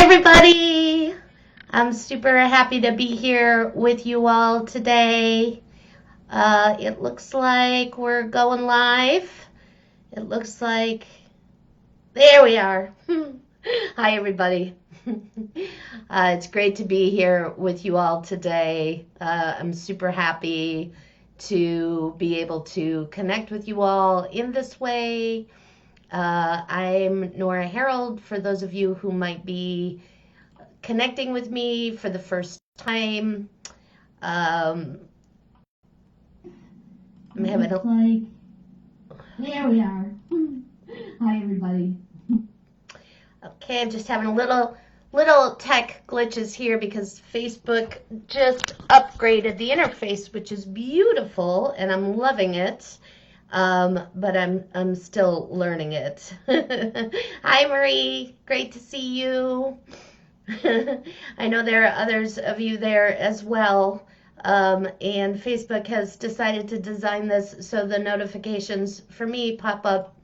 everybody! I'm super happy to be here with you all today. It looks like we're going live. It looks like... There we are. Hi, everybody. It's great to be here with you all today. I'm super happy to be able to connect with you all in this way. I'm Nora Herold, for those of you who might be connecting with me for the first time. I'm having There we are. Hi, everybody. Okay, I'm just having a little tech glitches here because Facebook just upgraded the interface, which is beautiful, and I'm loving it. But I'm still learning it. Hi, Marie. Great to see you. I know there are others of you there as well. And Facebook has decided to design this so the notifications for me pop up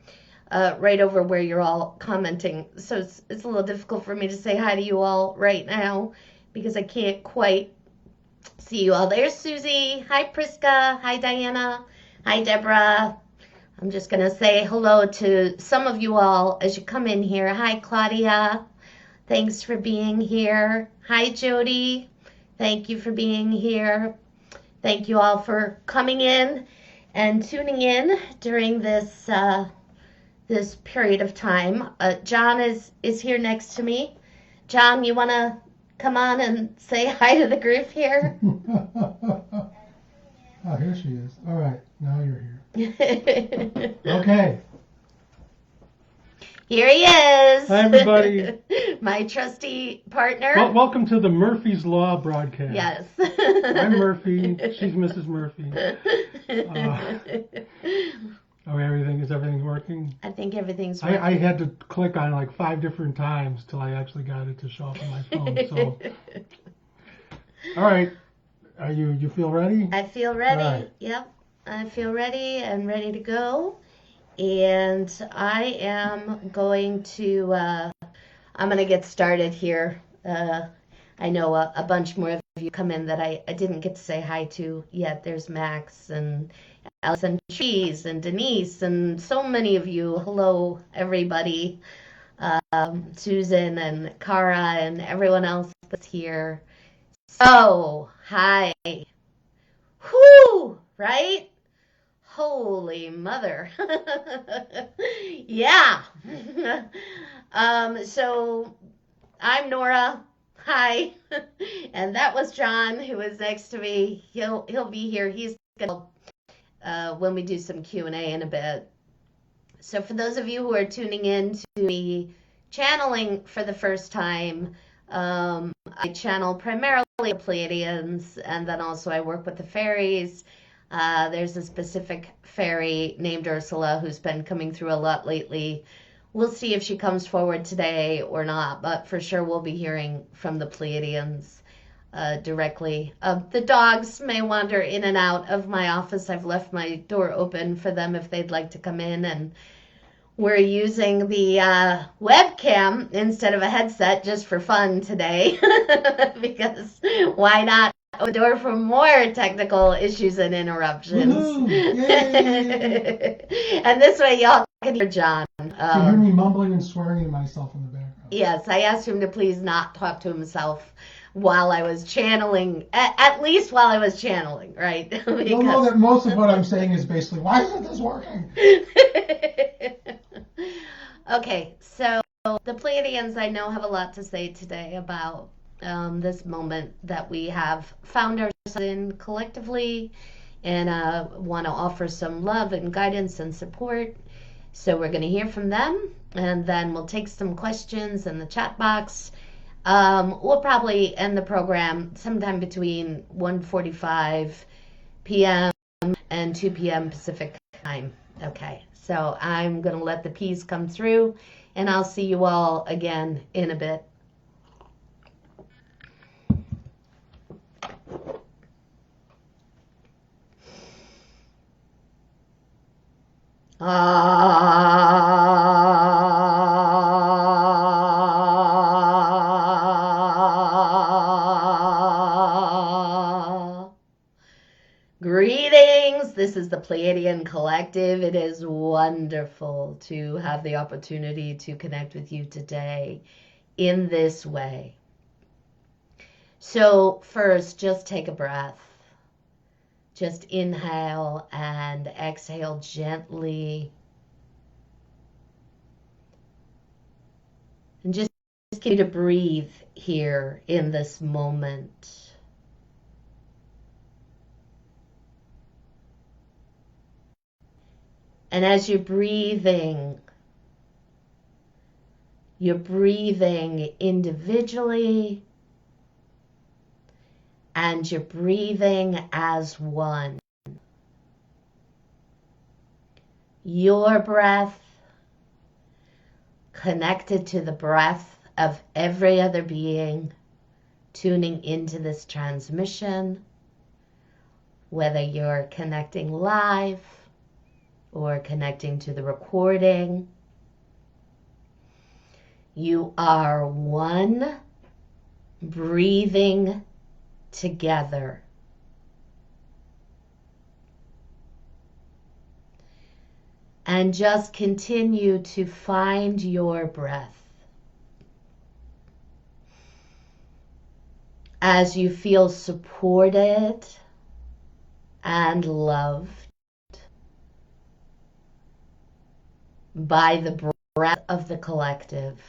right over where you're all commenting. So it's a little difficult for me to say hi to you all right now because I can't quite see you all. There's Susie. Hi, Priska. Hi, Diana. Hi, Deborah. I'm just going to say hello to some of you all as you come in here. Hi, Claudia. Thanks for being here. Hi, Jody. Thank you for being here. Thank you all for coming in and tuning in during this this period of time. John is here next to me. John, you want to come on and say hi to the group here? Oh, here she is. All right, now you're here. Okay. Here he is. Hi, everybody. My trusty partner. Well, welcome to the Murphy's Law broadcast. Yes. I'm Murphy. She's Mrs. Murphy. Is everything working? I think everything's working. I had to click on like 5 different times till I actually got it to show up on my phone. So, all right. You feel ready? I feel ready. Right. Yep. I feel ready and ready to go. And I am going to, I'm going to get started here. I know a bunch more of you come in that I didn't get to say hi to yet. There's Max and Alice and Cheese and Denise and so many of you. Hello, everybody. Susan and Cara and everyone else that's here. So, hi. Whoo, right? Holy mother. Yeah. So I'm Nora. Hi. And that was John, who is next to me. He'll be here. He's gonna when we do some Q&A in a bit. So for those of you who are tuning in to me channeling for the first time, I channel primarily the Pleiadians, and then also I work with the fairies. There's a specific fairy named Ursula who's been coming through a lot lately. We'll see if she comes forward today or not, but for sure we'll be hearing from the Pleiadians directly. The dogs may wander in and out of my office. I've left my door open for them if they'd like to come in, and we're using the webcam instead of a headset just for fun today because why not open the door for more technical issues and interruptions. And this way y'all can hear John. You can hear me mumbling and swearing to myself in the background. Yes, I asked him to please not talk to himself while I was channeling, at least while I was channeling, right? Because... You'll know that most of what I'm saying is basically, why isn't this working? Okay, so the Pleiadians I know have a lot to say today about this moment that we have found ourselves in collectively, and want to offer some love and guidance and support. So we're going to hear from them, and then we'll take some questions in the chat box. We'll probably end the program sometime between 1:45 p.m. and 2 p.m. Pacific time. Okay, so I'm going to let the peas come through, and I'll see you all again in a bit. This is the Pleiadian Collective. It is wonderful to have the opportunity to connect with you today in this way. So first, just take a breath. Just inhale and exhale gently. And just continue to breathe here in this moment. And as you're breathing individually and you're breathing as one. Your breath connected to the breath of every other being tuning into this transmission, whether you're connecting live or connecting to the recording. You are one, breathing together. And just continue to find your breath. As you feel supported and loved by the breath of the collective.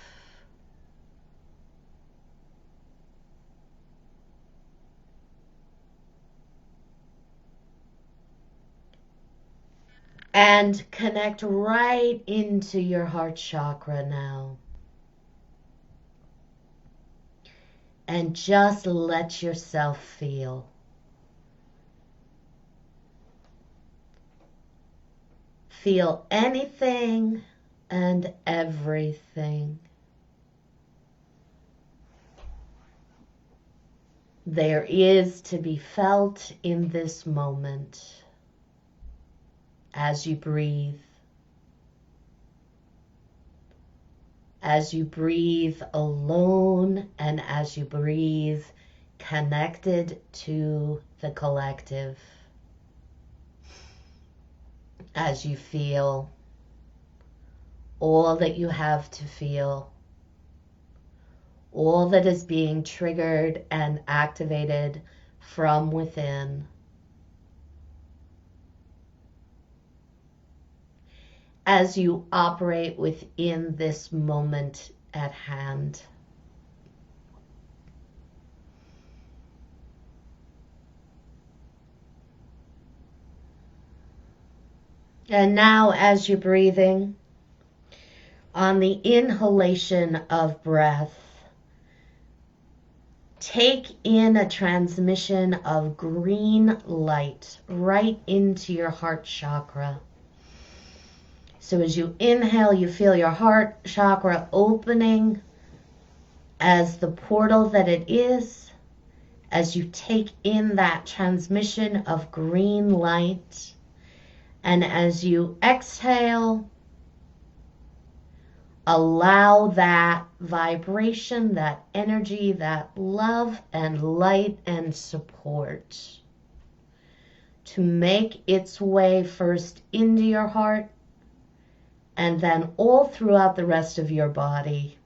And connect right into your heart chakra now. And just let yourself feel. Feel anything and everything. There is to be felt in this moment as you breathe. As you breathe alone and as you breathe connected to the collective. As you feel all that you have to feel, all that is being triggered and activated from within. As you operate within this moment at hand. And now as you're breathing, on the inhalation of breath, take in a transmission of green light right into your heart chakra. So as you inhale, you feel your heart chakra opening as the portal that it is, as you take in that transmission of green light. And as you exhale, allow that vibration, that energy, that love and light and support to make its way first into your heart and then all throughout the rest of your body,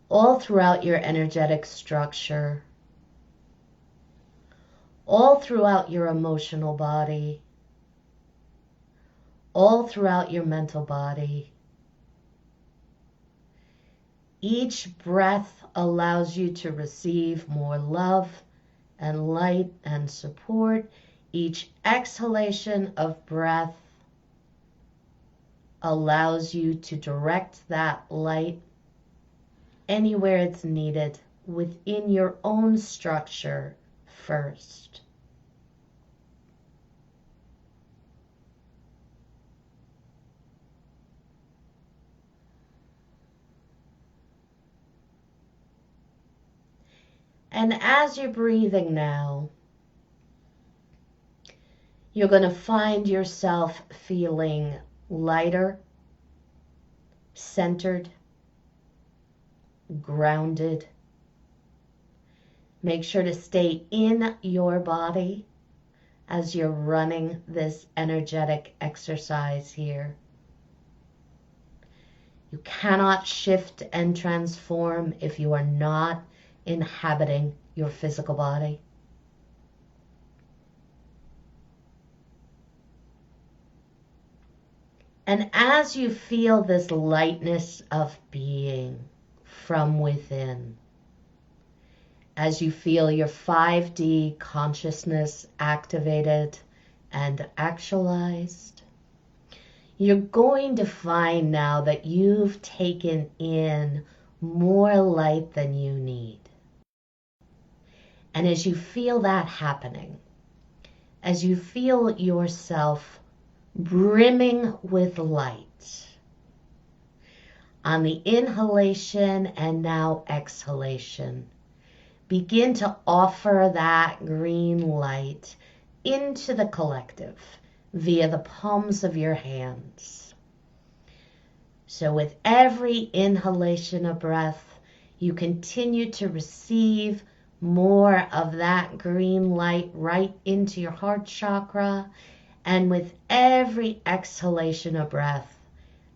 all throughout your energetic structure, all throughout your emotional body, all throughout your mental body. Each breath allows you to receive more love and light and support. Each exhalation of breath allows you to direct that light anywhere it's needed within your own structure first. And as you're breathing now, you're going to find yourself feeling lighter, centered, grounded. Make sure to stay in your body as you're running this energetic exercise here. You cannot shift and transform if you are not inhabiting your physical body. And as you feel this lightness of being from within, as you feel your 5D consciousness activated and actualized, you're going to find now that you've taken in more light than you need. And as you feel that happening, as you feel yourself brimming with light, on the inhalation and now exhalation, begin to offer that green light into the collective via the palms of your hands. So with every inhalation of breath, you continue to receive more of that green light right into your heart chakra. And with every exhalation of breath,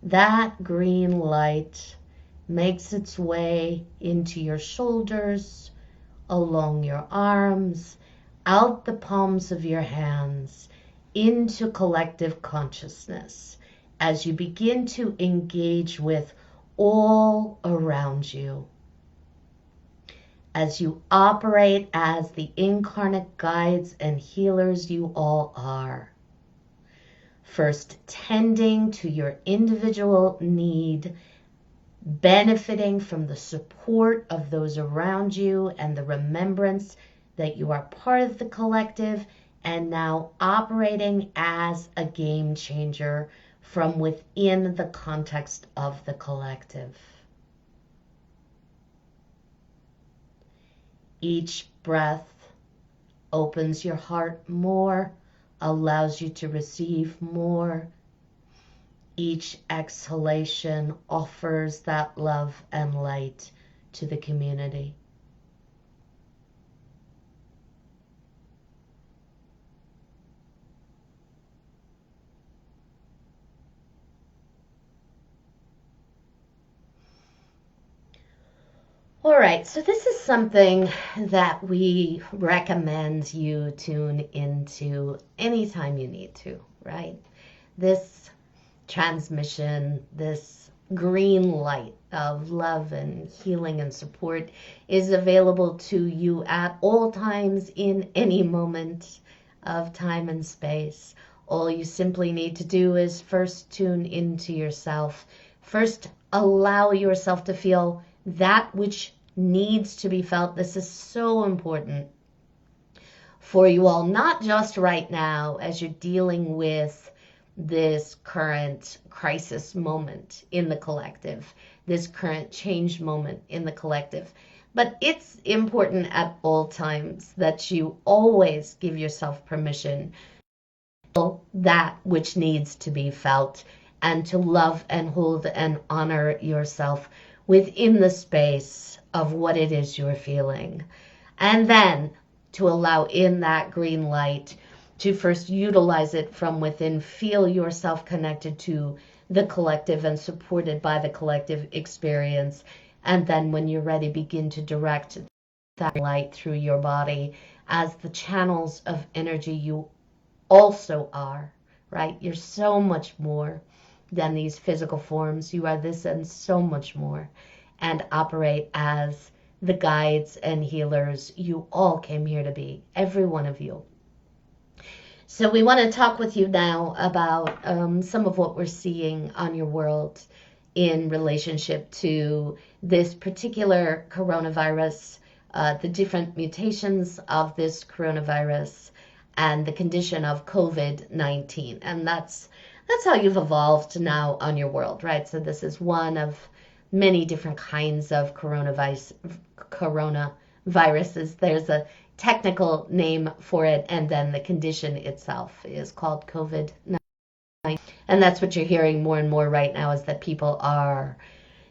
that green light makes its way into your shoulders, along your arms, out the palms of your hands, into collective consciousness as you begin to engage with all around you. As you operate as the incarnate guides and healers you all are. First, tending to your individual need, benefiting from the support of those around you and the remembrance that you are part of the collective, and now operating as a game changer from within the context of the collective. Each breath opens your heart more, allows you to receive more. Each exhalation offers that love and light to the community. All right, so this is something that we recommend you tune into anytime you need to, right? This transmission, this green light of love and healing and support is available to you at all times in any moment of time and space. All you simply need to do is first tune into yourself. First, allow yourself to feel that which needs to be felt. This is so important for you all, not just right now as you're dealing with this current crisis moment in the collective, this current change moment in the collective, but it's important at all times that you always give yourself permission to feel that which needs to be felt and to love and hold and honor yourself within the space of what it is you're feeling. And then to allow in that green light to first utilize it from within, feel yourself connected to the collective and supported by the collective experience. And then when you're ready, begin to direct that light through your body as the channels of energy you also are, right? You're so much more than these physical forms. You are this and so much more, and operate as the guides and healers you all came here to be, every one of you. So we want to talk with you now about some of what we're seeing on your world in relationship to this particular coronavirus, the different mutations of this coronavirus, and the condition of COVID-19. And that's how you've evolved now on your world, right? So this is one of many different kinds of coronaviruses. There's a technical name for it, and then the condition itself is called COVID-19. And that's what you're hearing more and more right now, is that people are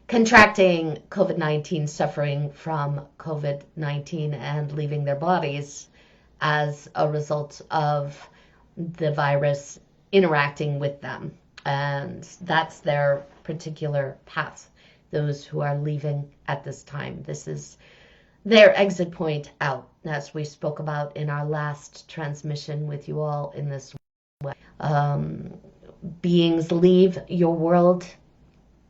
contracting COVID-19, suffering from COVID-19, and leaving their bodies as a result of the virus interacting with them. And that's their particular path, those who are leaving at this time. This is their exit point out, as we spoke about in our last transmission with you all in this way. Beings leave your world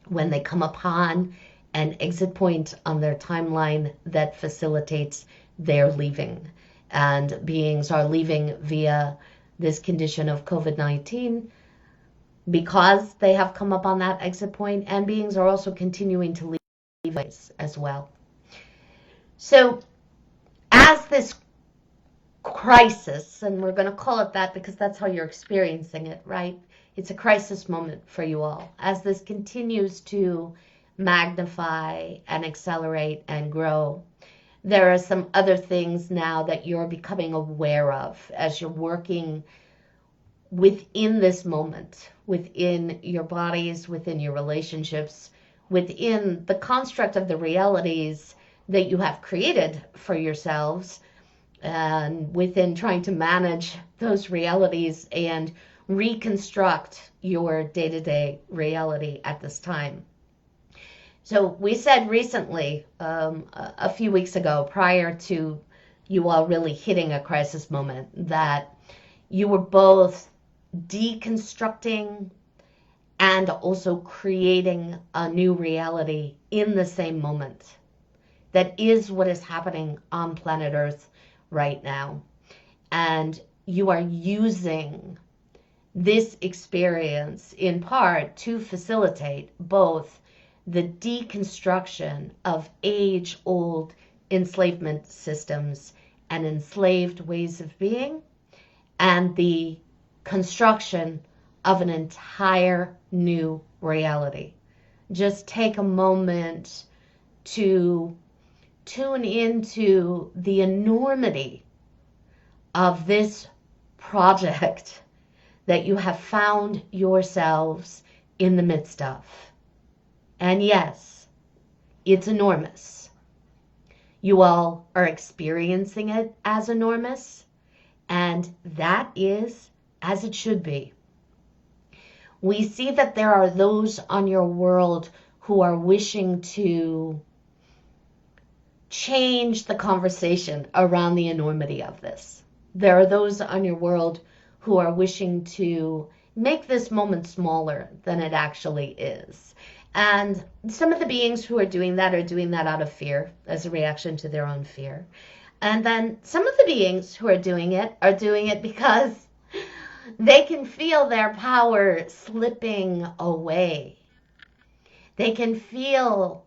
when they come upon an exit point on their timeline that facilitates their leaving. And beings are leaving via this condition of COVID-19 because they have come up on that exit point, and beings are also continuing to leave as well. So as this crisis, and we're going to call it that because that's how you're experiencing it, right? It's a crisis moment for you all. As this continues to magnify and accelerate and grow, there are some other things now that you're becoming aware of as you're working within this moment, within your bodies, within your relationships, within the construct of the realities that you have created for yourselves, and within trying to manage those realities and reconstruct your day-to-day reality at this time. So we said recently, a few weeks ago, prior to you all really hitting a crisis moment, that you were both deconstructing and also creating a new reality in the same moment. That is what is happening on planet Earth right now. And you are using this experience in part to facilitate both the deconstruction of age-old enslavement systems and enslaved ways of being, and the construction of an entire new reality. Just take a moment to tune into the enormity of this project that you have found yourselves in the midst of. And yes, it's enormous. You all are experiencing it as enormous, and that is as it should be. We see that there are those on your world who are wishing to change the conversation around the enormity of this. There are those on your world who are wishing to make this moment smaller than it actually is. And some of the beings who are doing that out of fear, as a reaction to their own fear. And then some of the beings who are doing it because they can feel their power slipping away. They can feel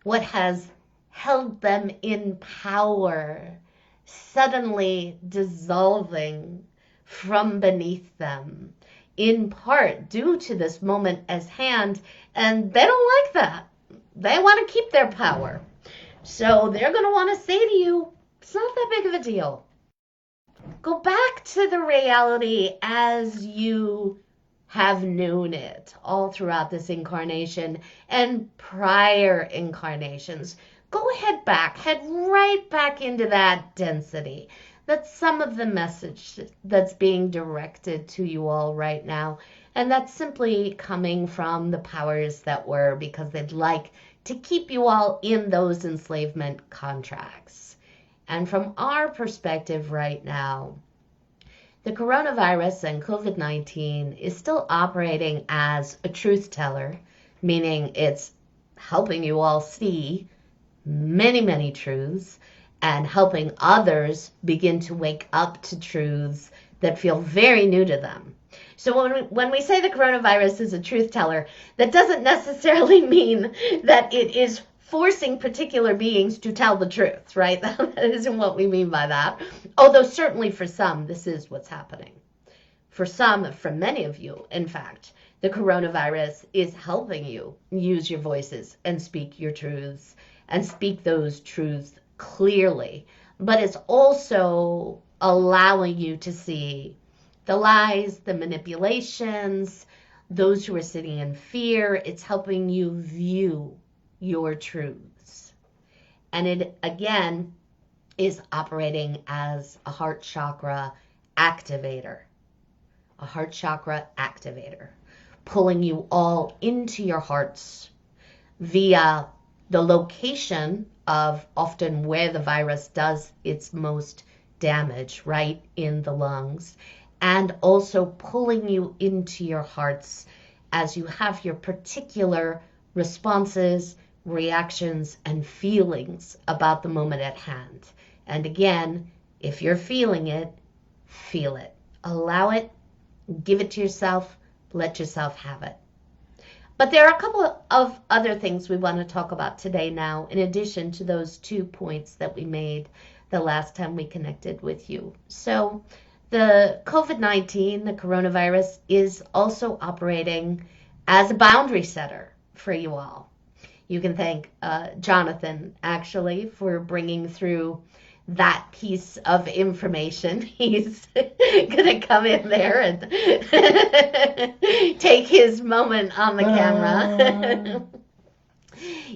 what has held them in power suddenly dissolving from beneath them, in part due to this moment as hand, and they don't like that. They want to keep their power. So they're going to want to say to you, it's not that big of a deal. Go back to the reality as you have known it all throughout this incarnation and prior incarnations. Go head right back into that density. That's some of the message that's being directed to you all right now. And that's simply coming from the powers that were, because they'd like to keep you all in those enslavement contracts. And from our perspective right now, the coronavirus and COVID-19 is still operating as a truth teller, meaning it's helping you all see many, many truths and helping others begin to wake up to truths that feel very new to them. So when we say the coronavirus is a truth teller, that doesn't necessarily mean that it is forcing particular beings to tell the truth, right? That isn't what we mean by that. Although certainly for some, this is what's happening. For some, for many of you, in fact, the coronavirus is helping you use your voices and speak your truths and speak those truths clearly. But it's also allowing you to see the lies, the manipulations, those who are sitting in fear. It's helping you view your truths. And it, again, is operating as a heart chakra activator. a heart chakra activator, pulling you all into your hearts via the location of often where the virus does its most damage, right in the lungs, and also pulling you into your hearts as you have your particular responses, reactions, and feelings about the moment at hand. And again, if you're feeling it, feel it. Allow it, give it to yourself, let yourself have it. But there are a couple of other things we want to talk about today now, in addition to those 2 points that we made the last time we connected with you. So the COVID-19, the coronavirus, is also operating as a boundary setter for you all. You can thank Jonathan, actually, for bringing through that piece of information. He's gonna come in there and take his moment on the camera.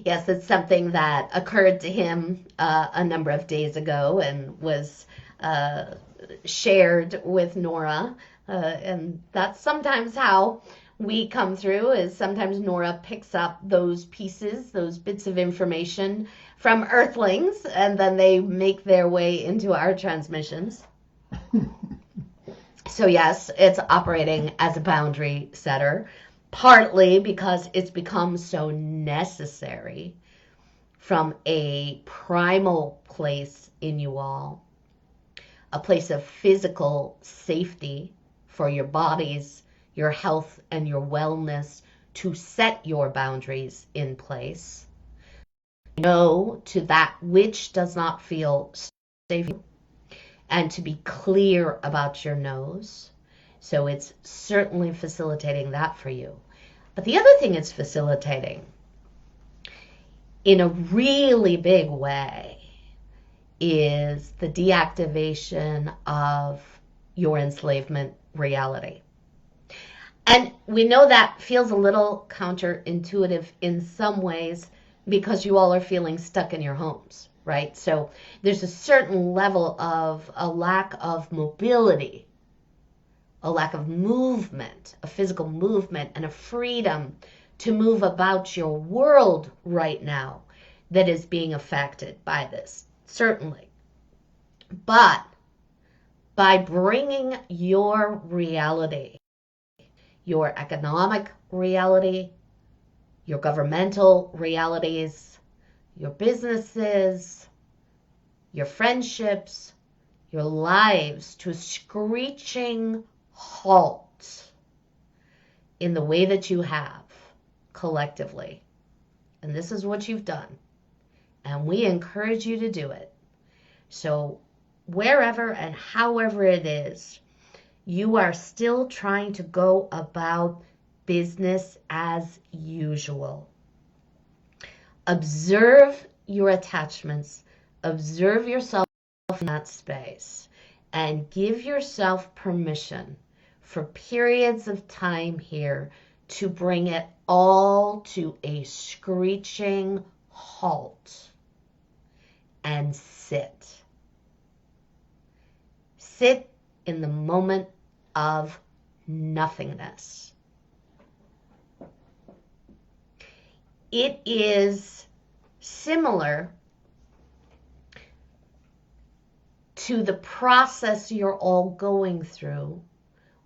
Yes, it's something that occurred to him a number of days ago and was shared with Nora, and that's sometimes how we come through, is sometimes Nora picks up those pieces, those bits of information from Earthlings, and then they make their way into our transmissions. So yes, it's operating as a boundary setter, partly because it's become so necessary from a primal place in you all, a place of physical safety for your bodies, your health, and your wellness, to set your boundaries in place. No to that which does not feel safe, and to be clear about your no's. So it's certainly facilitating that for you. But the other thing it's facilitating in a really big way is the deactivation of your enslavement reality. And we know that feels a little counterintuitive in some ways because you all are feeling stuck in your homes, right? So there's a certain level of a lack of mobility, a lack of movement, a physical movement, and a freedom to move about your world right now that is being affected by this, certainly. But by bringing your reality, your economic reality, your governmental realities, your businesses, your friendships, your lives to a screeching halt in the way that you have collectively. And this is what you've done. And we encourage you to do it. So wherever and however it is, you are still trying to go about business as usual. Observe your attachments, observe yourself in that space, and give yourself permission for periods of time here to bring it all to a screeching halt and sit. Sit in the moment of nothingness. It is similar to the process you're all going through,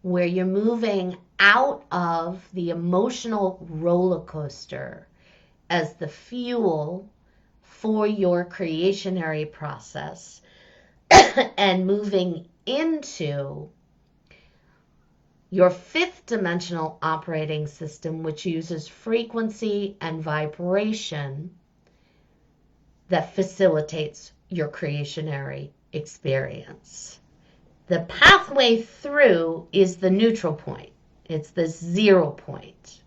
where you're moving out of the emotional roller coaster as the fuel for your creationary process and moving into your 5th dimensional operating system, which uses frequency and vibration that facilitates your creationary experience. The pathway through is the neutral point. It's the 0 point,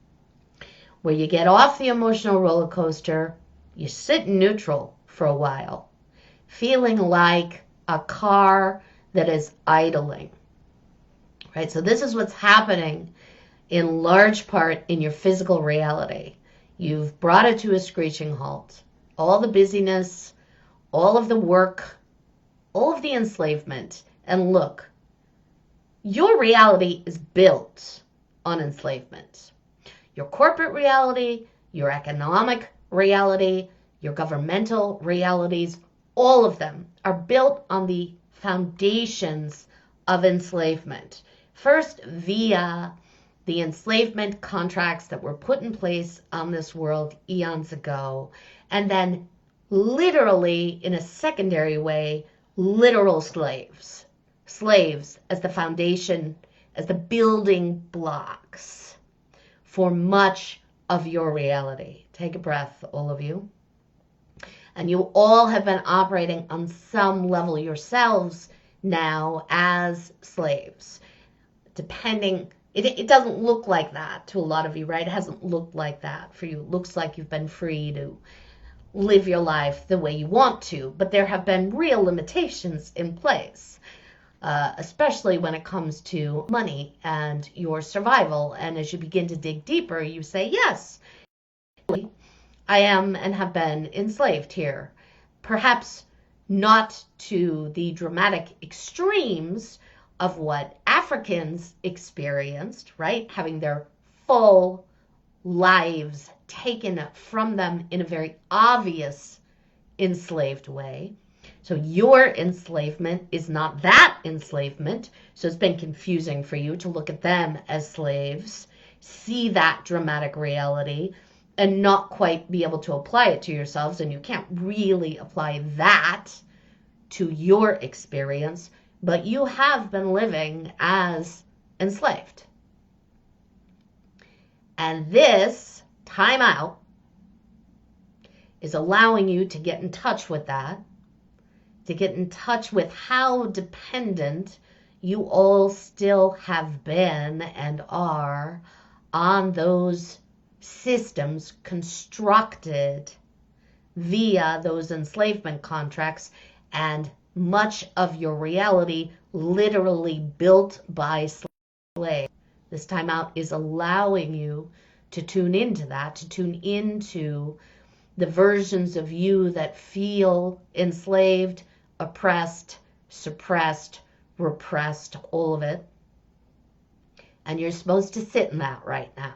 where you get off the emotional roller coaster, you sit in neutral for a while, feeling like a car that is idling. Right? So this is what's happening in large part in your physical reality. You've brought it to a screeching halt. All the busyness, all of the work, all of the enslavement. And look, your reality is built on enslavement. Your corporate reality, your economic reality, your governmental realities, all of them are built on the foundations of enslavement. First, via the enslavement contracts that were put in place on this world eons ago, and then literally, in a secondary way, literal slaves. Slaves as the foundation, as the building blocks for much of your reality. Take a breath, all of you. And you all have been operating on some level yourselves now as slaves. Depending, it doesn't look like that to a lot of you, right? It hasn't looked like that for you. It looks like you've been free to live your life the way you want to, but there have been real limitations in place, especially when it comes to money and your survival. And as you begin to dig deeper, you say, yes, I am and have been enslaved here. Perhaps not to the dramatic extremes of what Africans experienced, right? Having their full lives taken from them in a very obvious enslaved way. So your enslavement is not that enslavement. So it's been confusing for you to look at them as slaves, see that dramatic reality, and not quite be able to apply it to yourselves. And you can't really apply that to your experience, but you have been living as enslaved. And this time out is allowing you to get in touch with that, to get in touch with how dependent you all still have been and are on those systems constructed via those enslavement contracts, and much of your reality literally built by slaves. This time out is allowing you to tune into that, to tune into the versions of you that feel enslaved, oppressed, suppressed, repressed, all of it. And you're supposed to sit in that right now.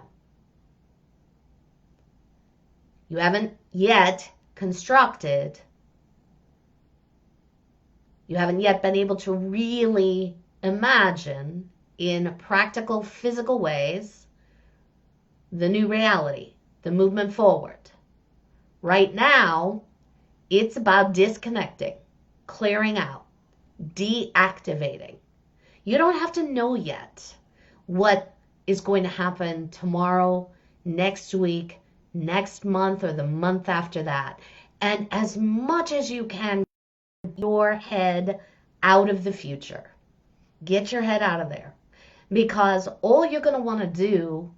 You haven't yet constructed, you haven't yet been able to really imagine in practical, physical ways the new reality, the movement forward. Right now, it's about disconnecting, clearing out, deactivating. You don't have to know yet what is going to happen tomorrow, next week, next month, or the month after that. And as much as you can, get your head out of the future. Get your head out of there. Because all you're going to want to do,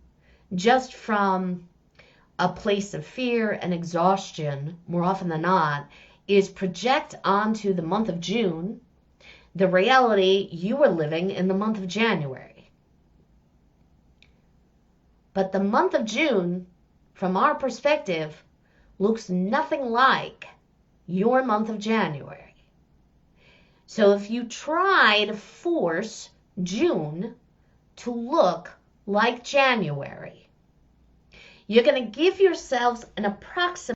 just from a place of fear and exhaustion, more often than not, is project onto the month of June the reality you were living in the month of January. But the month of June, from our perspective, looks nothing like your month of January. So if you try to force June to look like January, you're going to give yourselves an approximation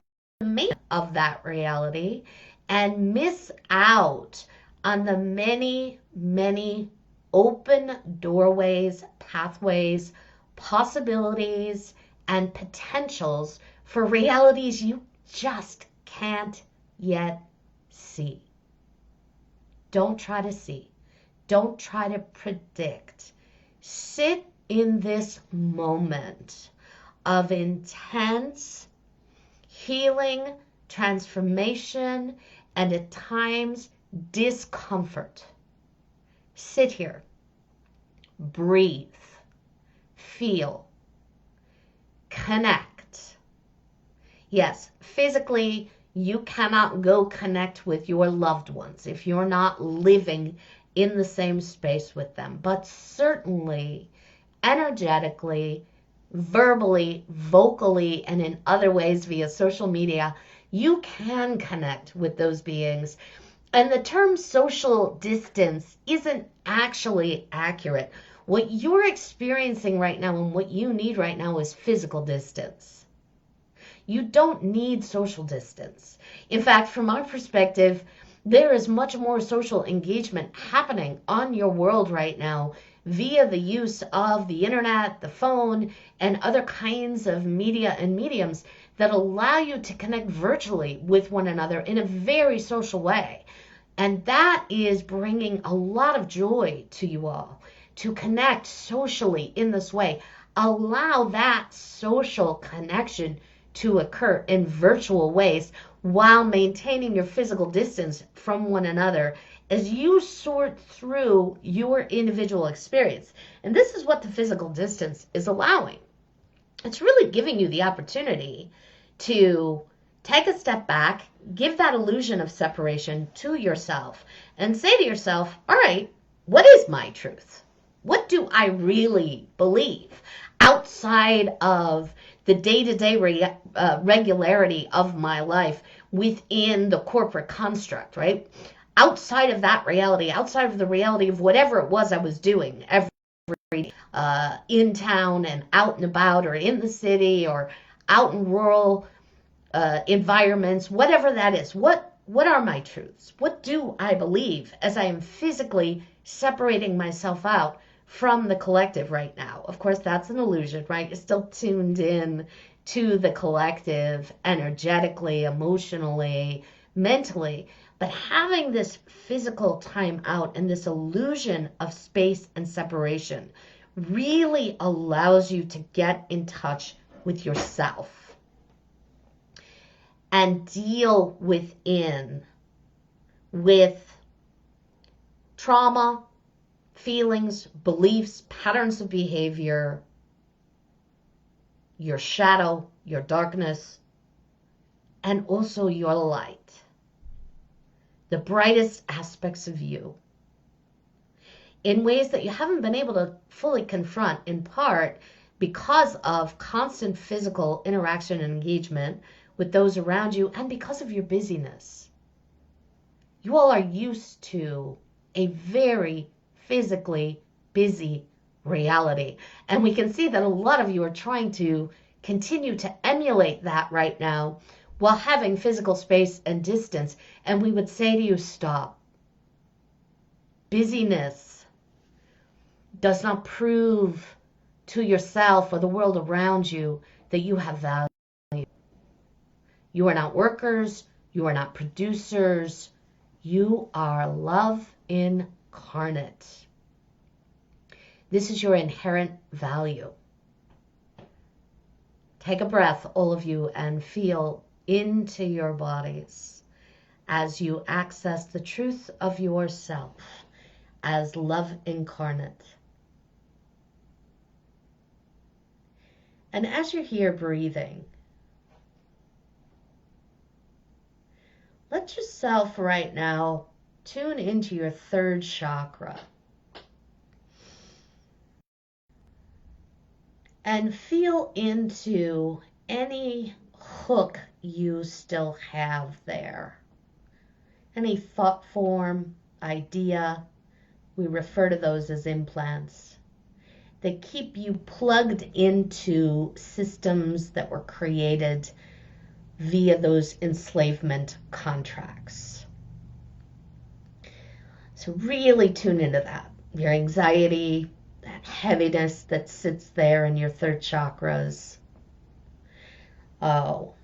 of that reality and miss out on the many, many open doorways, pathways, possibilities, and potentials for realities you just can't yet see. Don't try to see. Don't try to predict. Sit in this moment of intense healing, transformation, and at times discomfort. Sit here. Breathe. Feel. Connect. Yes, physically, you cannot go connect with your loved ones if you're not living in the same space with them. But certainly, energetically, verbally, vocally, and in other ways via social media, you can connect with those beings. And the term social distance isn't actually accurate. What you're experiencing right now and what you need right now is physical distance. You don't need social distance. In fact, from our perspective, there is much more social engagement happening on your world right now via the use of the internet, the phone, and other kinds of media and mediums that allow you to connect virtually with one another in a very social way. And that is bringing a lot of joy to you all, to connect socially in this way. Allow that social connection to occur in virtual ways while maintaining your physical distance from one another as you sort through your individual experience. And this is what the physical distance is allowing. It's really giving you the opportunity to take a step back, give that illusion of separation to yourself, and say to yourself, all right, what is my truth? What do I really believe outside of the day-to-day regularity of my life within the corporate construct, right? Outside of that reality, outside of the reality of whatever it was I was doing every day, in town and out and about, or in the city, or out in rural environments, whatever that is. What are my truths? What do I believe as I am physically separating myself out from the collective right now? Of course, that's an illusion, right? You're still tuned in to the collective energetically, emotionally, mentally, but having this physical time out and this illusion of space and separation really allows you to get in touch with yourself and deal with trauma, feelings, beliefs, patterns of behavior, your shadow, your darkness, and also your light, the brightest aspects of you, in ways that you haven't been able to fully confront, in part because of constant physical interaction and engagement with those around you, and because of your busyness. You all are used to a very physically busy reality. And we can see that a lot of you are trying to continue to emulate that right now while having physical space and distance. And we would say to you, stop. Busyness does not prove to yourself or the world around you that you have value. You are not workers. You are not producers. You are love incarnate. This is your inherent value. Take a breath, all of you, and feel into your bodies as you access the truth of yourself as love incarnate. And as you're here breathing, let yourself right now tune into your third chakra and feel into any hook you still have there. Any thought form, idea, we refer to those as implants. They keep you plugged into systems that were created via those enslavement contracts. So really tune into that. Your anxiety, that heaviness that sits there in your third chakras. Oh,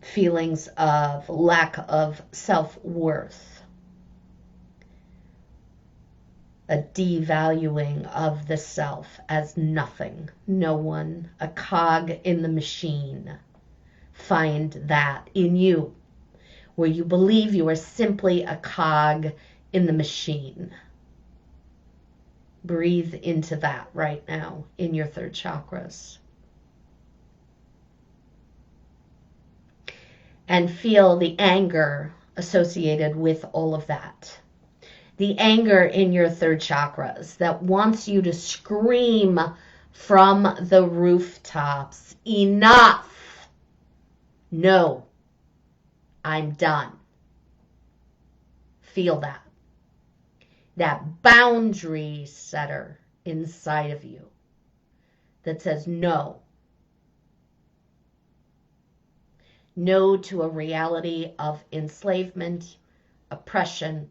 feelings of lack of self-worth. A devaluing of the self as nothing, no one, a cog in the machine. Find that in you, where you believe you are simply a cog in the machine. Breathe into that right now in your third chakras. And feel the anger associated with all of that. The anger in your third chakras that wants you to scream from the rooftops, enough! No, I'm done. feel that boundary setter inside of you that says no. No to a reality of enslavement, oppression,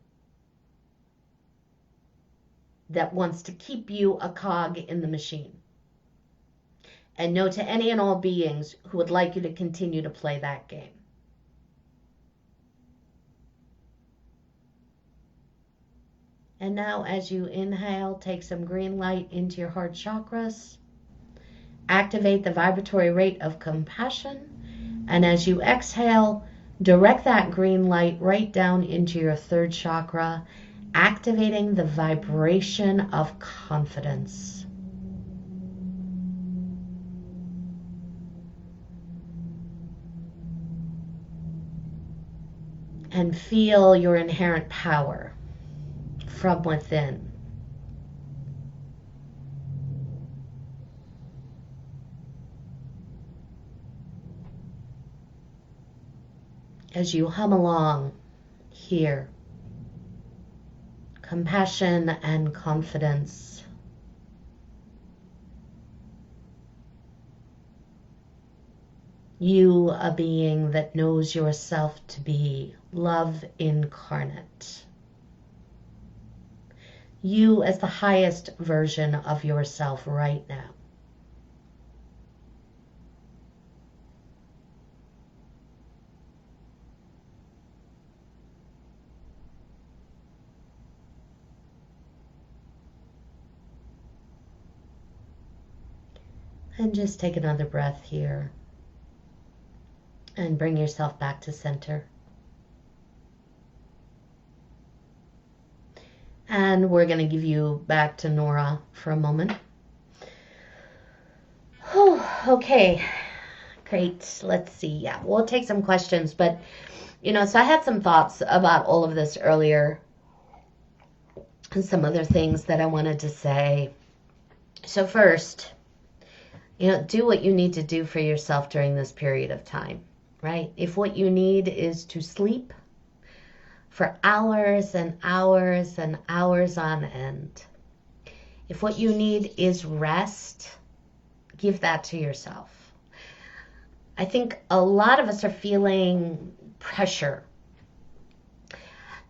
that wants to keep you a cog in the machine. And no to any and all beings who would like you to continue to play that game. And now as you inhale, take some green light into your heart chakras. Activate the vibratory rate of compassion. And as you exhale, direct that green light right down into your third chakra, activating the vibration of confidence. And feel your inherent power from within. As you hum along here, compassion and confidence. You, a being that knows yourself to be love incarnate. You as the highest version of yourself right now. And just take another breath here. And bring yourself back to center. And we're going to give you back to Nora for a moment. Oh, okay. Great. Let's see. Yeah, we'll take some questions. But, so I had some thoughts about all of this earlier. And some other things that I wanted to say. So first, do what you need to do for yourself during this period of time, right? If what you need is to sleep for hours and hours and hours on end, if what you need is rest, give that to yourself. I think a lot of us are feeling pressure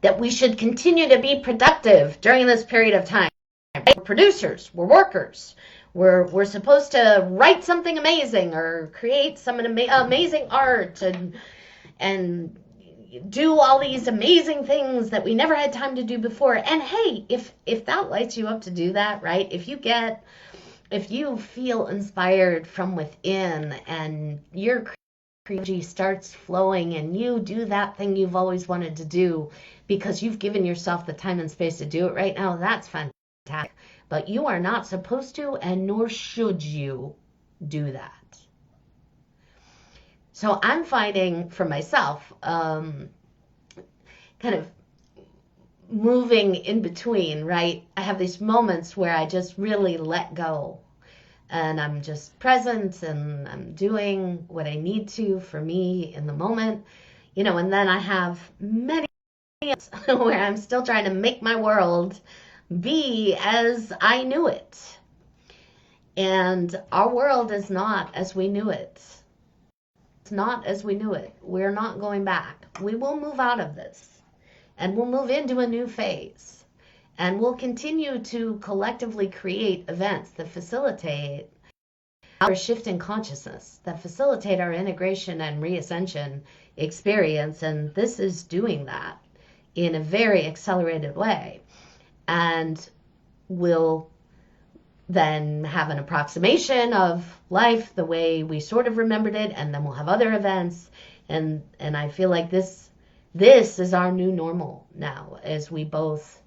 that we should continue to be productive during this period of time. Right? We're producers, we're workers. We're supposed to write something amazing or create some amazing art and do all these amazing things that we never had time to do before. And hey, if that lights you up to do that, right? If you feel inspired from within and your creativity starts flowing and you do that thing you've always wanted to do because you've given yourself the time and space to do it right now, that's fantastic. But you are not supposed to, and nor should you do that. So I'm finding for myself, kind of moving in between, right? I have these moments where I just really let go. And I'm just present and I'm doing what I need to for me in the moment. And then I have many moments where I'm still trying to make my world be as I knew it. And our world is not as we knew it. It's not as we knew it. We're not going back. We will move out of this and we'll move into a new phase. And we'll continue to collectively create events that facilitate our shift in consciousness, that facilitate our integration and reascension experience. And this is doing that in a very accelerated way. And we'll then have an approximation of life the way we sort of remembered it, and then we'll have other events. And I feel like this is our new normal now, as we both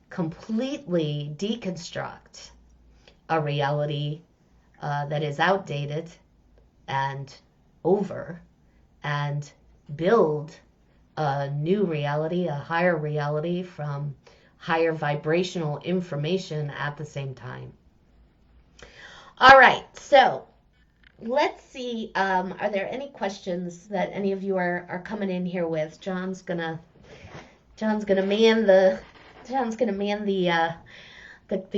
completely deconstruct a reality that is outdated and over, and build a new reality, a higher reality from higher vibrational information at the same time. All right, so let's see, are there any questions that any of you are coming in here with? John's gonna John's gonna man the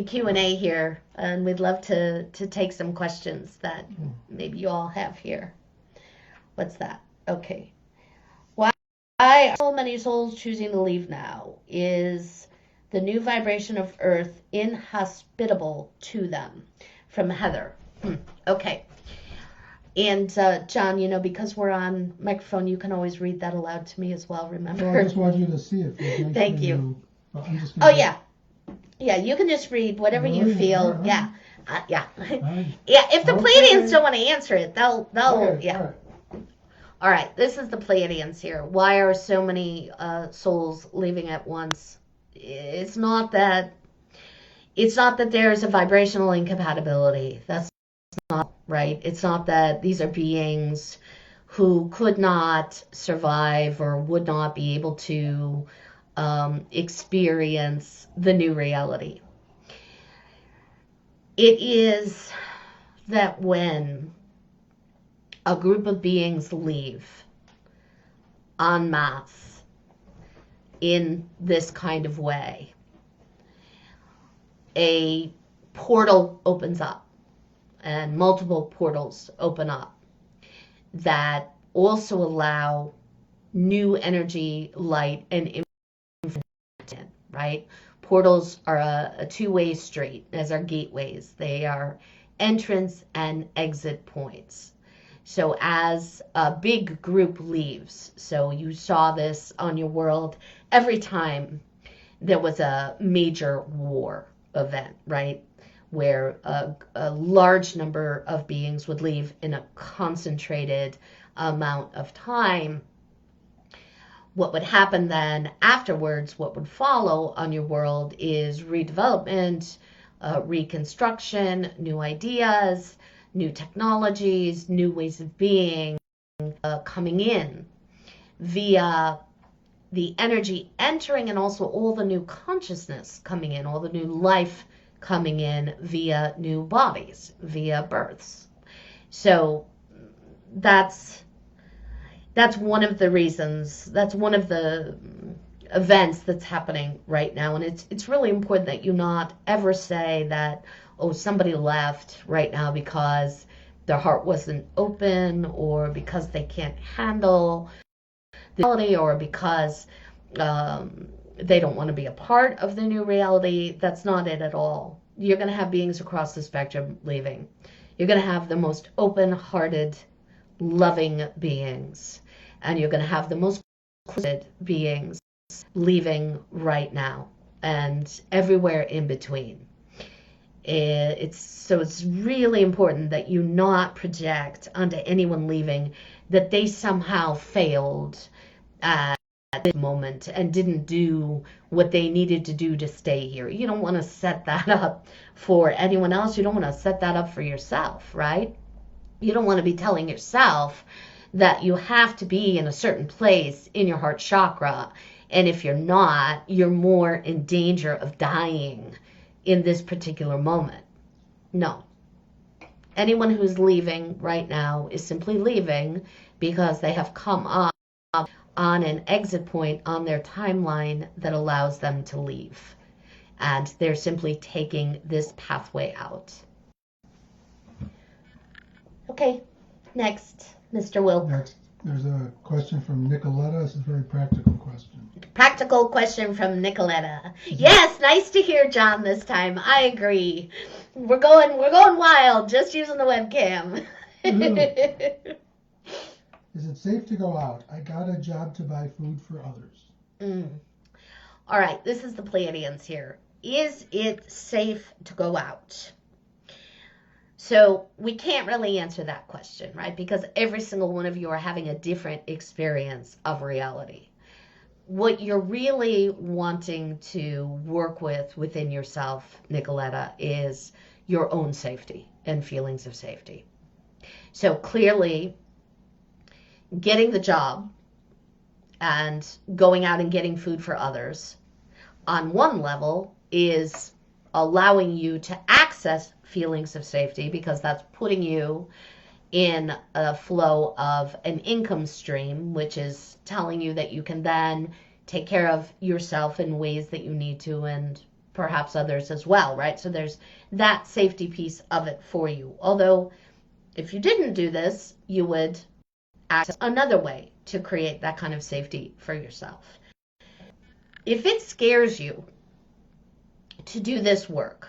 Q&A here, and we'd love to take some questions that maybe you all have here. What's that? Okay. Why are so many souls choosing to leave now? Is the new vibration of Earth inhospitable to them? From Heather. Okay. And John, because we're on microphone, you can always read that aloud to me as well, remember? Well, I just want you to see it. Thank you. I'm just yeah. Yeah, you can just read whatever you feel. Right. Yeah. Yeah. Right. Yeah, if the Pleiadians don't want to answer it, they'll Okay, yeah. All right, this is the Pleiadians here. Why are so many souls leaving at once? It's not that there's a vibrational incompatibility. That's not right. It's not that these are beings who could not survive or would not be able to experience the new reality. It is that when a group of beings leave en masse in this kind of way, a portal opens up, and multiple portals open up that also allow new energy, light, and information, right? Portals are a two-way street, as are gateways. They are entrance and exit points. So as a big group leaves, so you saw this on your world every time there was a major war event, right? Where a large number of beings would leave in a concentrated amount of time. What would happen then afterwards, what would follow on your world is redevelopment, reconstruction, new ideas, new technologies, new ways of being coming in via the energy entering, and also all the new consciousness coming in, all the new life coming in via new bodies, via births. So that's one of the reasons, that's one of the events that's happening right now. And it's really important that you not ever say that, oh, somebody left right now because their heart wasn't open, or because they can't handle the reality, or because they don't want to be a part of the new reality. That's not it at all. You're going to have beings across the spectrum leaving. You're going to have the most open-hearted, loving beings, and you're going to have the most closed beings leaving right now, and everywhere in between. It's really important that you not project onto anyone leaving that they somehow failed at this moment and didn't do what they needed to do to stay here. You don't want to set that up for anyone else. You don't want to set that up for yourself, right? You don't want to be telling yourself that you have to be in a certain place in your heart chakra, and if you're not, you're more in danger of dying in this particular moment. No. Anyone who's leaving right now is simply leaving because they have come up on an exit point on their timeline that allows them to leave. And they're simply taking this pathway out. Okay, next, Mr. Wilk. Next, there's a question from Nicoletta. It's a very practical question. Practical question from Nicoletta. Yes, nice to hear John this time. I agree. We're going wild just using the webcam. Is it safe to go out? I got a job to buy food for others. All right, this is the Pleiadians here. Is it safe to go out? So we can't really answer that question, right? Because every single one of you are having a different experience of reality. What you're really wanting to work with within yourself, Nicoletta, is your own safety and feelings of safety. So clearly, getting the job and going out and getting food for others on one level is allowing you to access feelings of safety, because that's putting you in a flow of an income stream, which is telling you that you can then take care of yourself in ways that you need to, and perhaps others as well, right? So there's that safety piece of it for you. Although if you didn't do this, you would access another way to create that kind of safety for yourself. If it scares you to do this work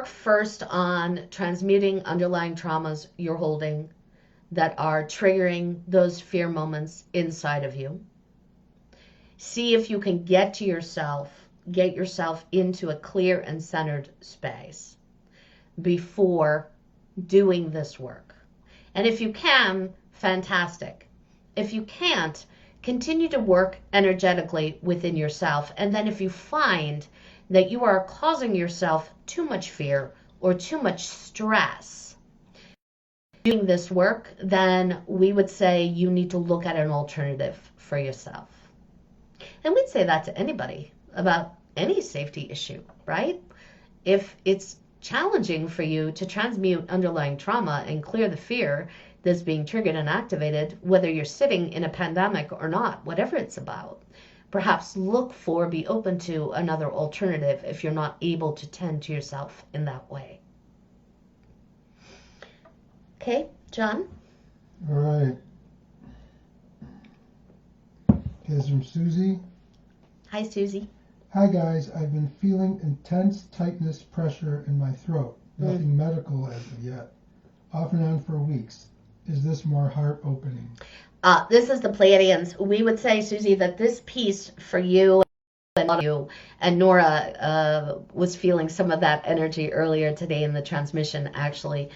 first on transmuting underlying traumas you're holding that are triggering those fear moments inside of you. See if you can get yourself into a clear and centered space before doing this work. And if you can, fantastic. If you can't, continue to work energetically within yourself. And then if you find that you are causing yourself too much fear or too much stress doing this work, then we would say you need to look at an alternative for yourself. And we'd say that to anybody about any safety issue, right? If it's challenging for you to transmute underlying trauma and clear the fear that's being triggered and activated, whether you're sitting in a pandemic or not, whatever it's about, perhaps be open to another alternative if you're not able to tend to yourself in that way. Okay, John? All right. Here's from Susie. Hi, Susie. Hi guys, I've been feeling intense tightness pressure in my throat. Nothing medical as of yet. Off and on for weeks. Is this more heart opening? This is the Pleiadians. We would say, Susie, that this piece for you and Nora was feeling some of that energy earlier today in the transmission, actually.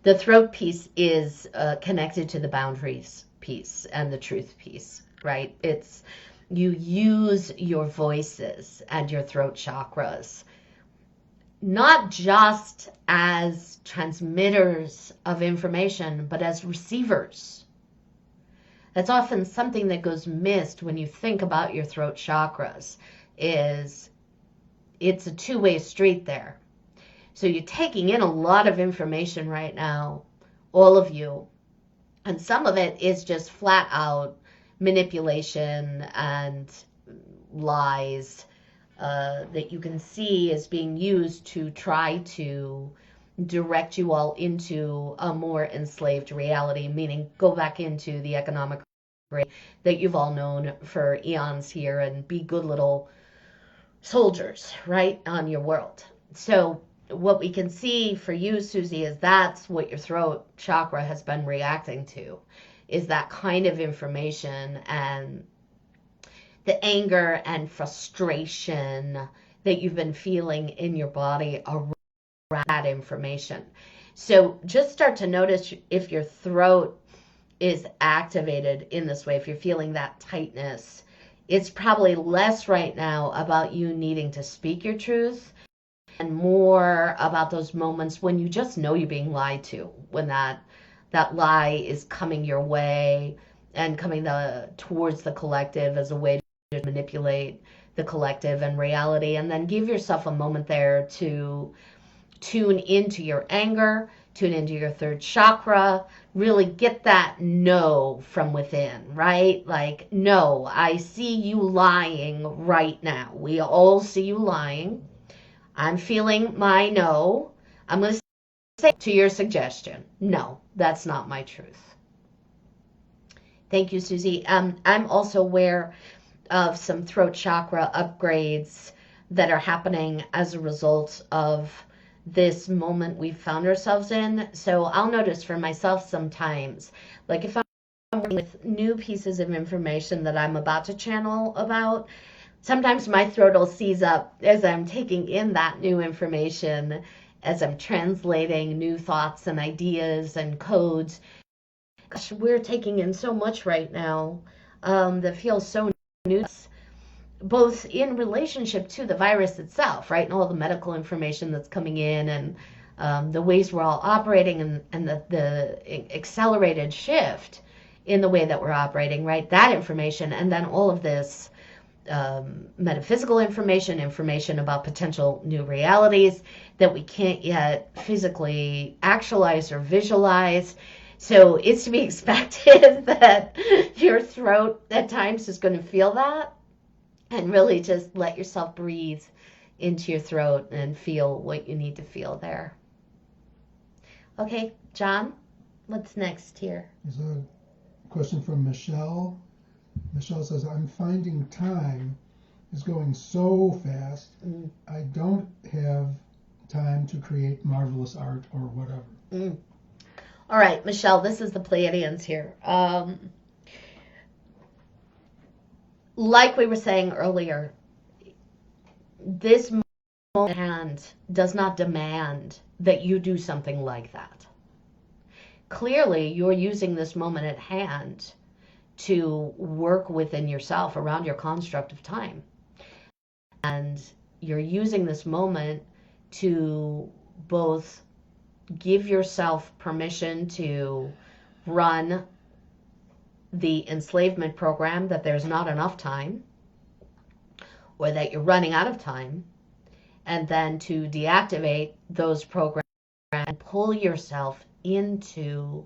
The throat piece is connected to the boundaries piece and the truth piece, right? It's you use your voices and your throat chakras not just as transmitters of information, but as receivers. That's often something that goes missed when you think about your throat chakras, is it's a two-way street there. So you're taking in a lot of information right now, all of you, and some of it is just flat out manipulation and lies that you can see is being used to try to direct you all into a more enslaved reality, meaning go back into the economic rate that you've all known for eons here and be good little soldiers, right, on your world. So what we can see for you, Susie, is that's what your throat chakra has been reacting to, is that kind of information and the anger and frustration that you've been feeling in your body around that information. So just start to notice if your throat is activated in this way, if you're feeling that tightness, it's probably less right now about you needing to speak your truth and more about those moments when you just know you're being lied to, when that lie is coming your way and coming towards the collective as a way to manipulate the collective and reality. And then give yourself a moment there to tune into your anger, tune into your third chakra, really get that no from within, right? Like, no, I see you lying right now. We all see you lying. I'm feeling my no. I'm going to say to your suggestion, no, that's not my truth. Thank you, Susie. I'm also aware of some throat chakra upgrades that are happening as a result of this moment we've found ourselves in. So I'll notice for myself sometimes, like if I'm working with new pieces of information that I'm about to channel about, sometimes my throat will seize up as I'm taking in that new information, as I'm translating new thoughts and ideas and codes. Gosh, we're taking in so much right now that feels so new, both in relationship to the virus itself, right, and all the medical information that's coming in, and the ways we're all operating, and the accelerated shift in the way that we're operating, right, that information, and then all of this metaphysical information about potential new realities that we can't yet physically actualize or visualize. So it's to be expected that your throat at times is going to feel that, and really just let yourself breathe into your throat and feel what you need to feel there. Okay, John, what's next here? There's a question from Michelle. Michelle says, I'm finding time is going so fast, I don't have time to create marvelous art or whatever. All right, Michelle, this is the Pleiadians here. Like we were saying earlier, this moment at hand does not demand that you do something like that. Clearly, you're using this moment at hand to work within yourself around your construct of time. And you're using this moment to both give yourself permission to run the enslavement program that there's not enough time, or that you're running out of time, and then to deactivate those programs and pull yourself into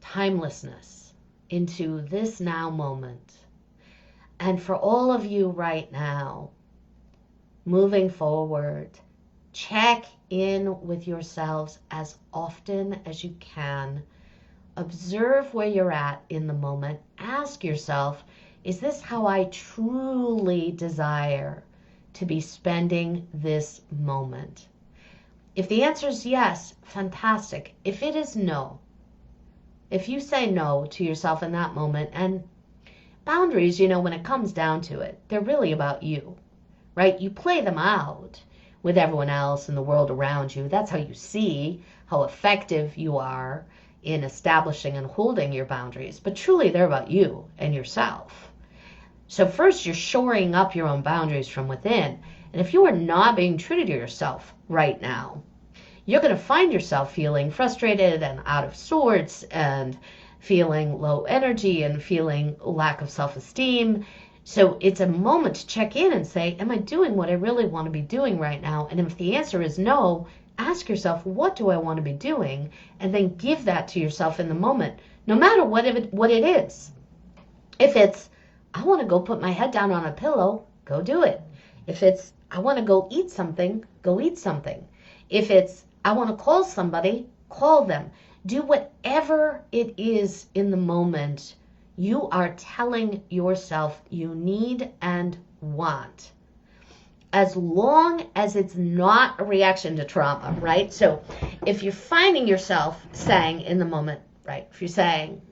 timelessness, into this now moment. And for all of you right now, moving forward, check in with yourselves as often as you can. Observe where you're at in the moment. Ask yourself, is this how I truly desire to be spending this moment? If the answer is yes, fantastic. If it is no, if you say no to yourself in that moment, and boundaries, when it comes down to it, they're really about you, right? You play them out with everyone else in the world around you. That's how you see how effective you are in establishing and holding your boundaries. But truly, they're about you and yourself. So first, you're shoring up your own boundaries from within. And if you are not being true to yourself right now, you're going to find yourself feeling frustrated and out of sorts and feeling low energy and feeling lack of self-esteem. So it's a moment to check in and say, am I doing what I really want to be doing right now? And if the answer is no, ask yourself, what do I want to be doing? And then give that to yourself in the moment, no matter what it is. If it's, I want to go put my head down on a pillow, go do it. If it's, I want to go eat something, go eat something. If it's, I want to call somebody, call them. Do whatever it is in the moment you are telling yourself you need and want, as long as it's not a reaction to trauma, right? So if you're finding yourself saying in the moment, right, if you're saying,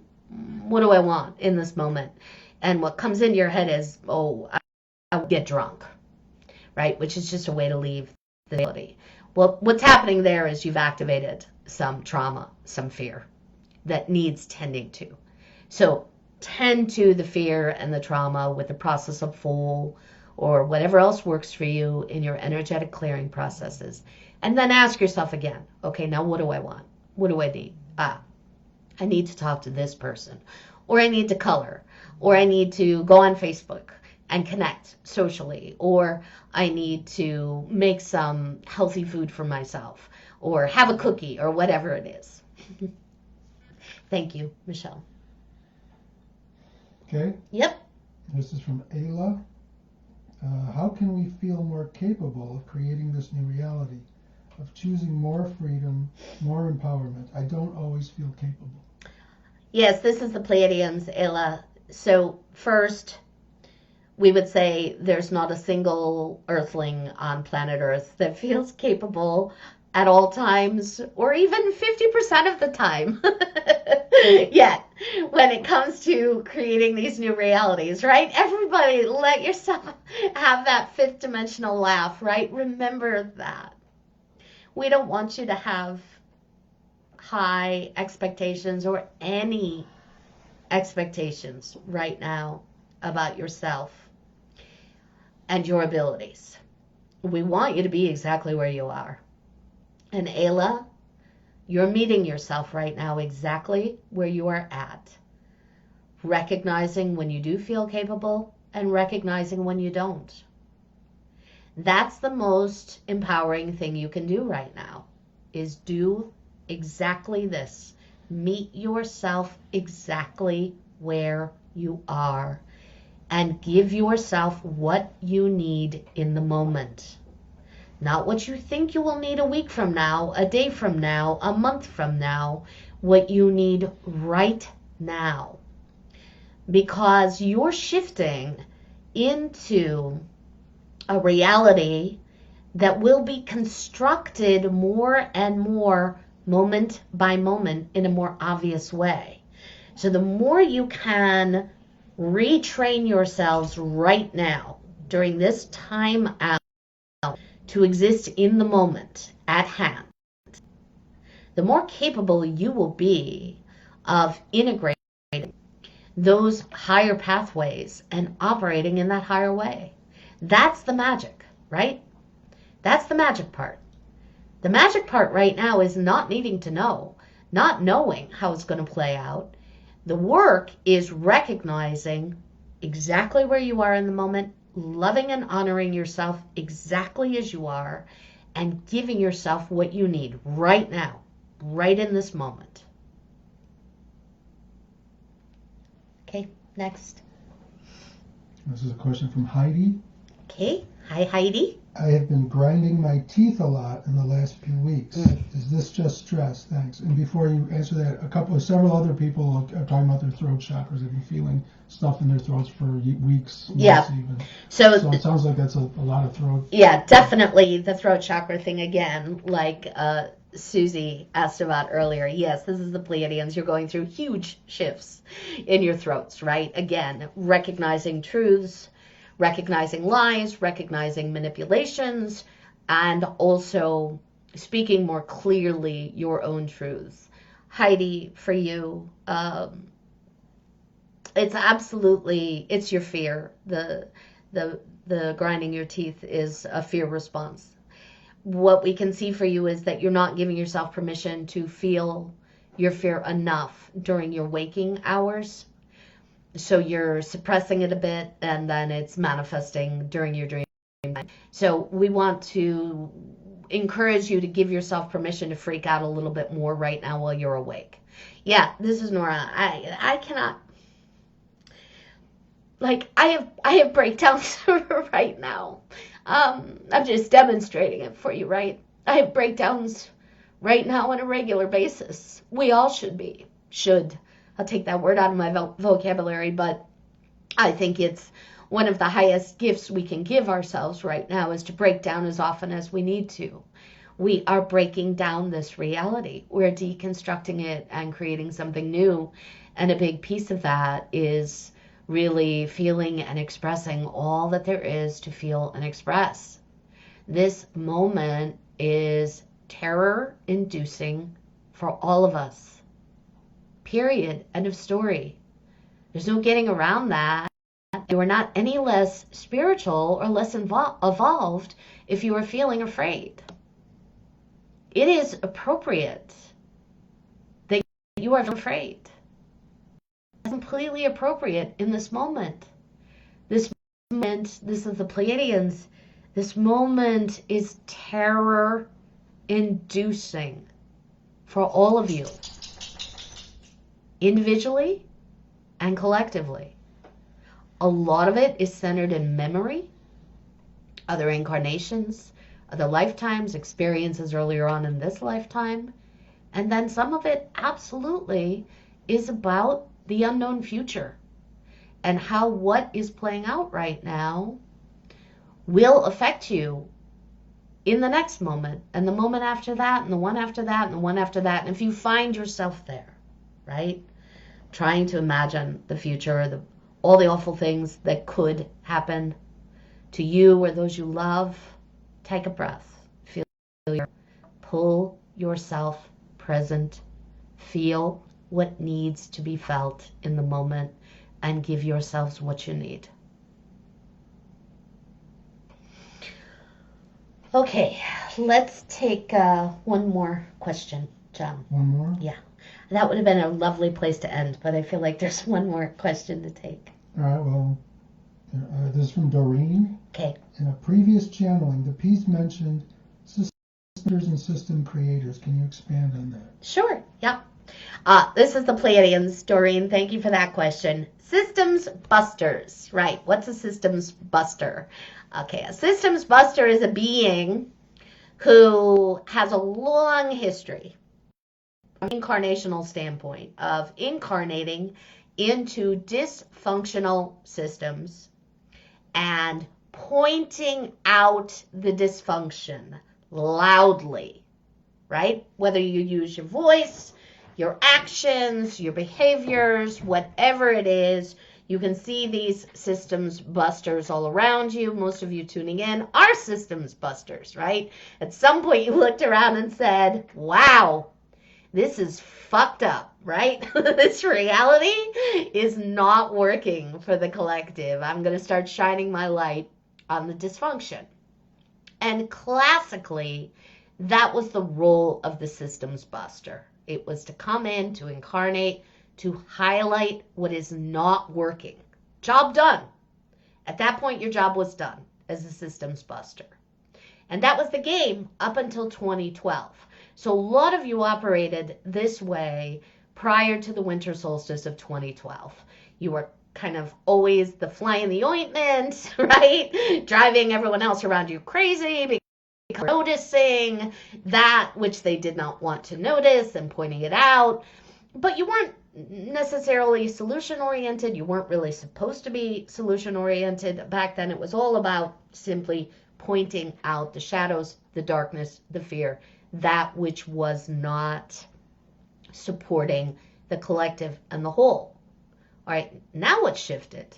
what do I want in this moment? And what comes into your head is, oh, I'll get drunk, right? Which is just a way to leave the reality. Well, what's happening there is you've activated some trauma, some fear that needs tending to. So tend to the fear and the trauma with the process of full or whatever else works for you in your energetic clearing processes. And then ask yourself again, okay, now what do I want? What do I need? I need to talk to this person, or I need to color, or I need to go on Facebook and connect socially, or I need to make some healthy food for myself, or have a cookie, or whatever it is. Thank you, Michelle. Okay. Yep. This is from Ayla. How can we feel more capable of creating this new reality, of choosing more freedom, more empowerment? I don't always feel capable. Yes, this is the Pleiadians, Ayla. So first, we would say there's not a single earthling on planet Earth that feels capable at all times, or even 50% of the time yet, when it comes to creating these new realities, right? Everybody, let yourself have that fifth dimensional laugh, right? Remember that. We don't want you to have high expectations or any expectations right now about yourself and your abilities. We want you to be exactly where you are. And Ayla, you're meeting yourself right now exactly where you are at. Recognizing when you do feel capable and recognizing when you don't. That's the most empowering thing you can do right now, is do exactly this. meet yourself exactly where you are and give yourself what you need in the moment. Not what you think you will need a week from now, a day from now, a month from now, what you need right now. Because you're shifting into a reality that will be constructed more and more moment by moment in a more obvious way. So the more you can retrain yourselves right now during this time out to exist in the moment at hand, the more capable you will be of integrating those higher pathways and operating in that higher way. That's the magic, right? That's the magic part. The magic part right now is not needing to know, not knowing how it's going to play out. The work is recognizing exactly where you are in the moment, loving and honoring yourself exactly as you are, and giving yourself what you need right now, right in this moment. Okay, next. This is a question from Heidi. Okay, hi Heidi. I have been grinding my teeth a lot in the last few weeks. Is this just stress? Thanks. And before you answer that, several other people are talking about their throat chakras. They've been feeling stuff in their throats for weeks, months even. So it sounds like that's a lot of throat. Yeah, definitely the throat chakra thing again, like Susie asked about earlier. Yes, this is the Pleiadians. You're going through huge shifts in your throats, right? Again, recognizing truths, recognizing lies, recognizing manipulations, and also speaking more clearly your own truths. Heidi, for you, it's your fear. The grinding your teeth is a fear response. What we can see for you is that you're not giving yourself permission to feel your fear enough during your waking hours. So you're suppressing it a bit, and then it's manifesting during your dream time. So we want to encourage you to give yourself permission to freak out a little bit more right now while you're awake. Yeah, this is Nora. I cannot, like, I have breakdowns right now. I'm just demonstrating it for you, right? I have breakdowns right now on a regular basis. We all should. I'll take that word out of my vocabulary, but I think it's one of the highest gifts we can give ourselves right now is to break down as often as we need to. We are breaking down this reality. We're deconstructing it and creating something new. And a big piece of that is really feeling and expressing all that there is to feel and express. This moment is terror-inducing for all of us. Period. End of story. There's no getting around that. You are not any less spiritual or less evolved if you are feeling afraid. It is appropriate that you are afraid. It's completely appropriate in this moment. This is the Pleiadians. This moment is terror-inducing for all of you, individually and collectively. A lot of it is centered in memory, other incarnations, other lifetimes, experiences earlier on in this lifetime, and then some of it absolutely is about the unknown future and how what is playing out right now will affect you in the next moment and the moment after that and the one after that and the one after that. And if you find yourself there, right, trying to imagine the future, all the awful things that could happen to you or those you love, take a breath. Pull yourself present. Feel what needs to be felt in the moment and give yourselves what you need. Okay, let's take one more question, John. One more? Yeah. That would have been a lovely place to end, but I feel like there's one more question to take. All right, well, this is from Doreen. Okay. In a previous channeling, the piece mentioned sisters and system creators. Can you expand on that? Sure, yeah. This is the Pleiadians, Doreen. Thank you for that question. Systems busters, right? What's a systems buster? Okay, a systems buster is a being who has a long history from an incarnational standpoint of incarnating into dysfunctional systems and pointing out the dysfunction loudly, right? Whether you use your voice, your actions, your behaviors, whatever it is, you can see these systems busters all around you. Most of you tuning in are systems busters, right? At some point you looked around and said, wow, this is fucked up, right? This reality is not working for the collective. I'm going to start shining my light on the dysfunction. And classically, that was the role of the systems buster. It was to come in, to incarnate, to highlight what is not working. Job done. At that point, your job was done as a systems buster. And that was the game up until 2012. So a lot of you operated this way prior to the winter solstice of 2012. You were kind of always the fly in the ointment, right? Driving everyone else around you crazy because noticing that which they did not want to notice and pointing it out. But you weren't necessarily solution oriented. You weren't really supposed to be solution oriented. Back then, it was all about simply pointing out the shadows, the darkness, the fear, that which was not supporting the collective and the whole. All right, now what shifted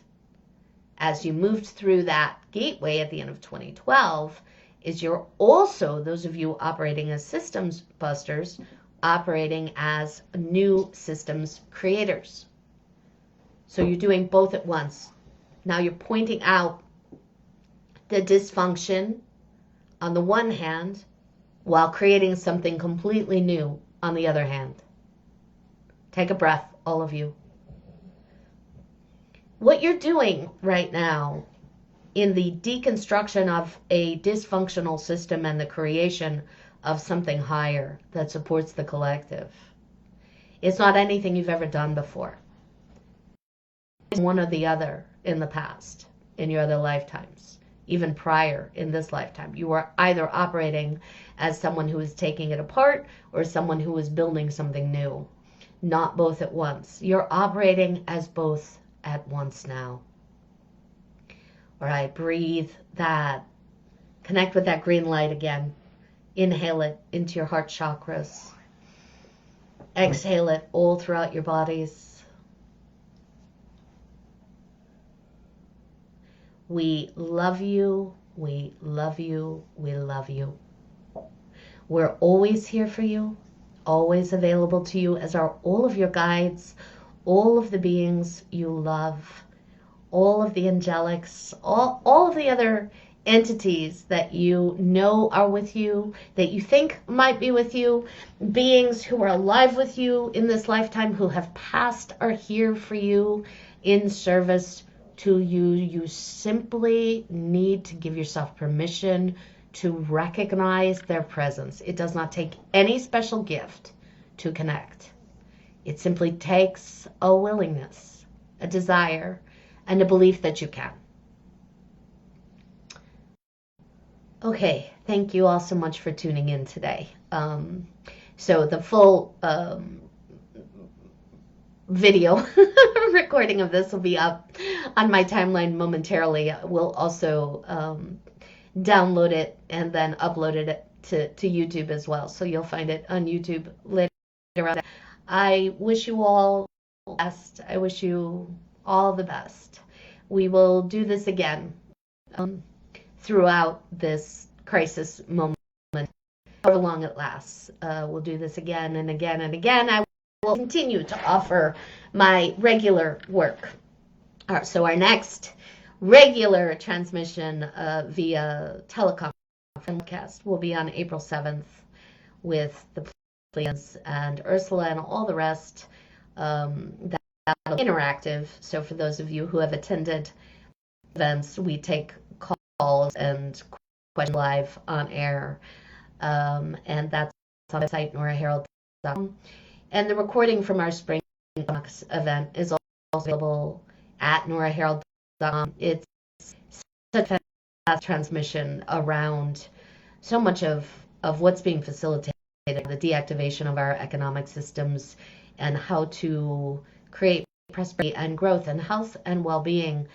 as you moved through that gateway at the end of 2012 is you're also, those of you operating as systems busters, operating as new systems creators. So you're doing both at once. Now you're pointing out the dysfunction on the one hand while creating something completely new on the other hand. Take a breath, all of you. What you're doing right now in the deconstruction of a dysfunctional system and the creation of something higher that supports the collective, it's not anything you've ever done before. It's one or the other in the past, in your other lifetimes, even prior in this lifetime. You were either operating as someone who is taking it apart or someone who is building something new, not both at once. You're operating as both at once now. All right, breathe that. Connect with that green light again. Inhale it into your heart chakras. Exhale it all throughout your bodies. We love you. We love you. We love you. We're always here for you, always available to you, as are all of your guides, all of the beings you love, all of the angelics, all of the other entities that you know are with you, that you think might be with you, beings who are alive with you in this lifetime, who have passed, are here for you in service to you. You simply need to give yourself permission to recognize their presence. It does not take any special gift to connect. It simply takes a willingness, a desire, and a belief that you can. Okay, thank you all so much for tuning in today. So the full video recording of this will be up on my timeline momentarily. We'll also download it and then upload it to YouTube as well. So you'll find it on YouTube later on. I wish you all the best. I wish you all the best. We will do this again throughout this crisis moment, however long it lasts. We'll do this again and again and again. I will continue to offer my regular work. All right, so our next regular transmission via telecom will be on April 7th with the Pleiadians and Ursula and all the rest. That'll be interactive. So for those of you who have attended events, we take calls and questions live on air. And that's on the site, noraherold.com. And the recording from our spring event is also available at noraherold.com. It's such a fast transmission around so much of what's being facilitated, the deactivation of our economic systems, and how to create prosperity and growth and health and well-being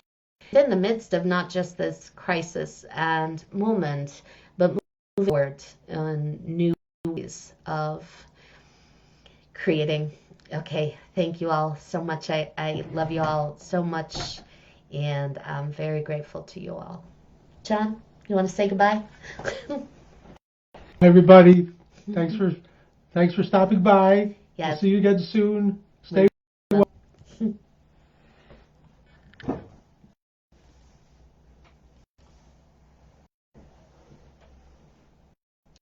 in the midst of not just this crisis and moment, but moving forward in new ways of creating. Okay, thank you all so much. I love you all so much, and I'm very grateful to you all. John, you want to say goodbye? Everybody, thanks for stopping by. Yes. We'll see you again soon.